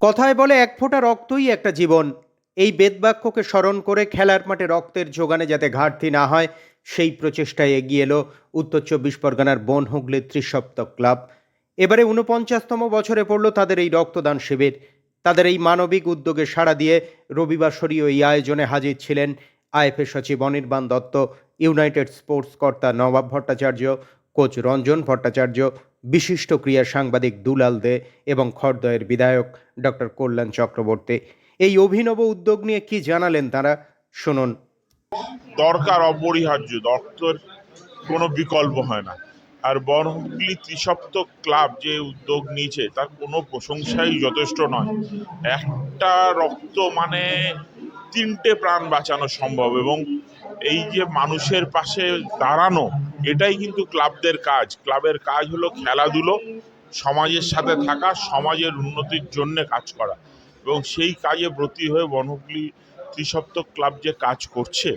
কথায় বলে এক ফোঁটা রক্তই একটা জীবন। এই বেদবাক্যকে স্মরণ করে খেলার মাঠে রক্তের যোগানে যাতে ঘাটতি না হয়, সেই প্রচেষ্টায় এগিয়ে এলো উত্তর চব্বিশ পরগনার বনহুগলির ত্রিসপ্তক ক্লাব। এবারে ৪৯তম বছরে পড়ল তাদের এই রক্তদান শিবির। তাদের এই মানবিক উদ্যোগে সাড়া দিয়ে রবিবাসরীয় এই আয়োজনে হাজির ছিলেন আইএফএ সচিব অনির্বাণ দত্ত, ইউনাইটেড স্পোর্টস কর্তা নবাব ভট্টাচার্য, কোচ রঞ্জন ভট্টাচার্য, বিশিষ্ট ক্রীড়া সাংবাদিক দুলাল দে এবং খড়দহের বিধায়ক ডক্টর কল্যাণ চক্রবর্তী। এই অভিনব উদ্যোগ নিয়ে কি জানালেন তারা, শুনুন। দরকার, অপরিহার্য, রক্তের কোনো বিকল্প হয় না। আর বনহুগলি ত্রিসপ্তক ক্লাব যে উদ্যোগ নিয়েছে তার কোনো প্রশংসাই যথেষ্ট নয়। একটা রক্ত মানে 3টে প্রাণ বাঁচানো সম্ভব, এবং এই যে মানুষের পাশে দাঁড়ানো, এটাই কিন্তু ক্লাবদের কাজ। ক্লাবের কাজ হলো খেলাধুলো, সমাজের সাথে থাকা, সমাজের উন্নতির জন্য কাজ করা, এবং সেই কাজে ব্রতী হয়ে বনহুগলি ত্রিসপ্তক ক্লাব যে কাজ করছে,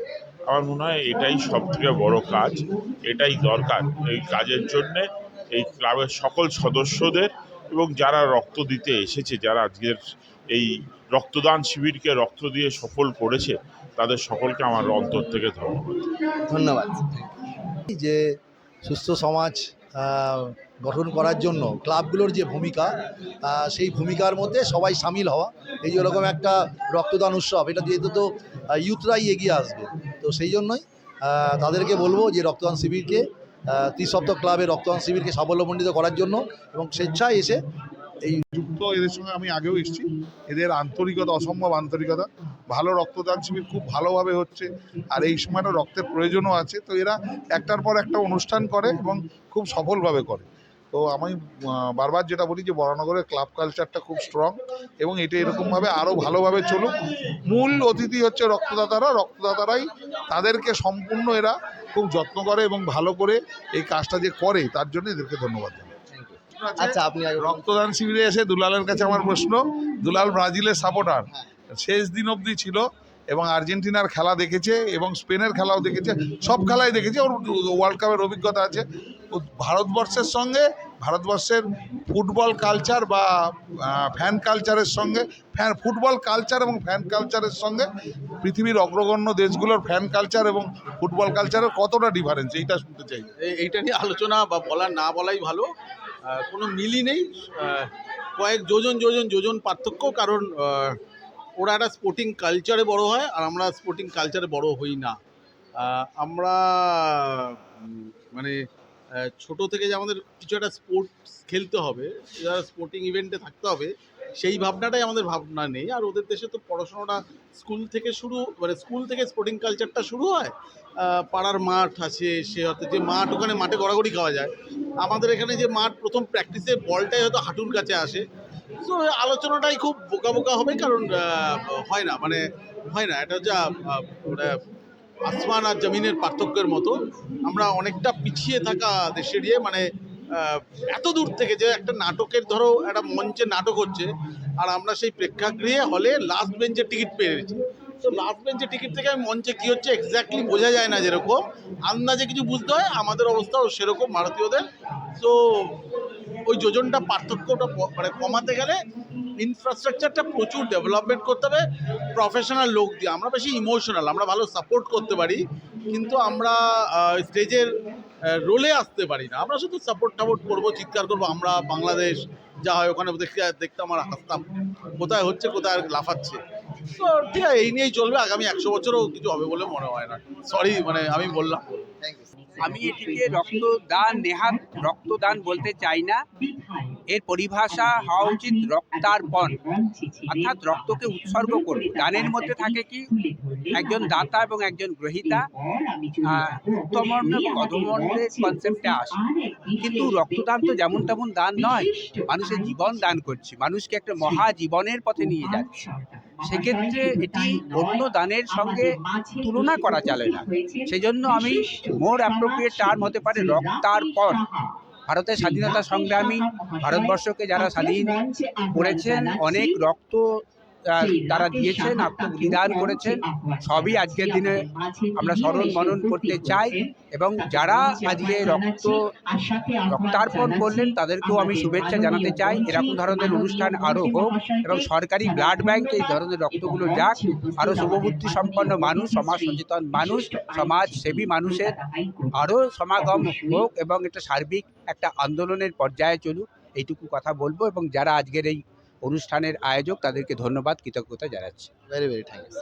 আমার মনে হয় এটাই সবথেকে বড় কাজ, এটাই দরকার। এই কাজের জন্যে এই ক্লাবের সকল সদস্যদের এবং যারা রক্ত দিতে এসেছে, যারা আজকের এই রক্তদান শিবিরকে রক্ত দিয়ে সফল করেছে, তাদের সকলকে আমার অন্তর থেকে ধন্যবাদ। যে সুস্থ সমাজ গঠন করার জন্য ক্লাবগুলোর যে ভূমিকা, সেই ভূমিকার মধ্যে সবাই সামিল হওয়া, এই যে এরকম একটা রক্তদান উৎসব, এটা যেহেতু তো ইউথরাই এগিয়ে আসবে, তো সেই জন্যই তাদেরকে বলবো যে রক্তদান শিবিরকে, ত্রিসপ্তক ক্লাবের রক্তদান শিবিরকে সাফল্যমণ্ডিত করার জন্য এবং স্বেচ্ছায় এসে এই যুক্ত। এদের সঙ্গে আমি আগেও এসেছি। এদের আন্তরিকতা, অসম্ভব আন্তরিকতা। ভালো রক্তদান শিবির খুব ভালোভাবে হচ্ছে, আর এই সময়টা রক্তের প্রয়োজনও আছে। তো এরা একটার পর একটা অনুষ্ঠান করে এবং খুব সফলভাবে করে। তো আমি বারবার যেটা বলি যে বরানগরের ক্লাব কালচারটা খুব স্ট্রং, এবং এটা এরকমভাবে আরও ভালোভাবে চলুক। মূল অতিথি হচ্ছে রক্তদাতারা। রক্তদাতারাই তাদেরকে সম্পূর্ণ এরা খুব যত্ন করে এবং ভালো করে এই কাজটা যে করে, তার জন্য এদেরকে ধন্যবাদ। আচ্ছা, আপনি রক্তদান শিবিরে এসে দুলালের কাছে আমার প্রশ্ন, দুলাল ব্রাজিলের সাপোর্টার, শেষ দিন অবধি ছিল এবং আর্জেন্টিনার খেলা দেখেছে এবং স্পেনের খেলাও দেখেছে, সব খেলাই দেখেছে, ওর ওয়ার্ল্ড কাপের অভিজ্ঞতা আছে। ভারতবর্ষের সঙ্গে, ভারতবর্ষের ফুটবল কালচার বা ফ্যান কালচারের সঙ্গে, ফুটবল কালচার এবং ফ্যান কালচারের সঙ্গে পৃথিবীর অগ্রগণ্য দেশগুলোর ফ্যান কালচার এবং ফুটবল কালচারের কতটা ডিফারেন্স, এইটা শুনতে চাই। এইটা নিয়ে আলোচনা বা না বলাই ভালো। কোনো মিলই নেই, কয়েক যোজন পার্থক্য। কারণ ওরা একটা স্পোর্টিং কালচারে বড় হয় আর আমরা স্পোর্টিং কালচারে বড় হই না। আমরা মানে ছোট থেকে যে আমাদের কিছু একটা স্পোর্টস খেলতে হবে, স্পোর্টিং ইভেন্টে থাকতে হবে, সেই ভাবনাটাই আমাদের ভাবনা নেই। আর ওদের দেশে তো পড়াশোনাটা স্কুল থেকে শুরু, মানে স্কুল থেকে স্পোর্টিং কালচারটা শুরু হয়। পাড়ার মাঠ আছে, সে হয়তো যে মাঠ, ওখানে মাঠে গড়াগড়ি খাওয়া যায়। আমাদের এখানে যে মাঠ, প্রথম প্র্যাকটিসে বলটাই হয়তো হাঁটুর কাছে আসে। তো আলোচনাটাই খুব বোকা বোকা হবে, কারণ হয় না, মানে হয় না। এটা হচ্ছে আসমান আর জমিনের পার্থক্যের মতো। আমরা অনেকটা পিছিয়ে থাকা দেশের মানে এত দূর থেকে যে একটা নাটকের, ধরো একটা মঞ্চে নাটক হচ্ছে আর আমরা সেই প্রেক্ষাগৃহে হলে লাস্ট বেঞ্চের টিকিট পেয়েছি। তো লাস্ট বেঞ্চের টিকিট থেকে মঞ্চে কী হচ্ছে এক্স্যাক্টলি বোঝা যায় না, যেরকম আন্দাজে কিছু বুঝতে হয়, আমাদের অবস্থাও সেরকম ভারতীয়দের। তো ওই যোজনটা, পার্থক্যটা মানে কমাতে গেলে ইনফ্রাস্ট্রাকচারটা প্রচুর ডেভেলপমেন্ট করতে হবে প্রফেশনাল লোক দিয়ে। আমরা বেশি ইমোশনাল, আমরা ভালো সাপোর্ট করতে পারি, কিন্তু আমরা স্টেজের রোলে আসতে পারি না। আমরা শুধু সাপোর্ট করবো, চিৎকার করবো। আমরা বাংলাদেশ যা হয় ওখানে দেখতে আমার হাসতাম, কোথায় হচ্ছে, কোথায় লাফাচ্ছে। তো ঠিক আছে, এই নিয়েই চলবে। আগামী 100 বছরও কিছু হবে বলে মনে হয় না। সরি, মানে আমি বললাম। আমি এটিকে নেহাত রক্তদান বলতে চাই না। এর পরিভাষা হওয়া উচিত রক্তার্পণ, অর্থাৎ রক্তকে উৎসর্গ করুন। দানের মধ্যে থাকে কি, একজন দাতা এবং একজন গ্রহীতা, উত্তমর্ণ এবং অধমর্ণের কনসেপ্টে আসে। কিন্তু রক্তদান তো যেমন তেমন দান নয়, মানুষের জীবন দান করছে, মানুষকে একটা মহাজীবনের পথে নিয়ে যাচ্ছে। সেক্ষেত্রে এটি অন্য দানের সঙ্গে তুলনা করা চলে না। সেই জন্য আমি মোর অ্যাপ্রোপ্রিয়েট টার্ম হতে পারে রক্তার্পণ। ভারতের স্বাধীনতা সংগ্রামী, ভারতবর্ষকে যারা স্বাধীন করেছেন, অনেক রক্ত তারা দিয়েছেন, আত্মবলিদান করেছেন, সবই আজকের দিনে আমরা স্মরণ মনন করতে চাই। এবং যারা আজকে রক্তার্পণ করলেন তাদেরকেও আমি শুভেচ্ছা জানাতে চাই। এরকম ধরনের অনুষ্ঠান আরও হোক এবং সরকারি ব্লাড ব্যাংকে এই ধরনের রক্তগুলো যাক। আরও শুভবুদ্ধি সম্পন্ন মানুষ, সমাজ সচেতন মানুষ, সমাজসেবী মানুষের আরও সমাগম হোক এবং এটা সার্বিক একটা আন্দোলনের পর্যায়ে চলুক, এইটুকু কথা বলবো। এবং যারা আজকের এই অনুষ্ঠানের আয়োজক তাদেরকে ধন্যবাদ, কৃতজ্ঞতা জানাচ্ছি। Very very thanks.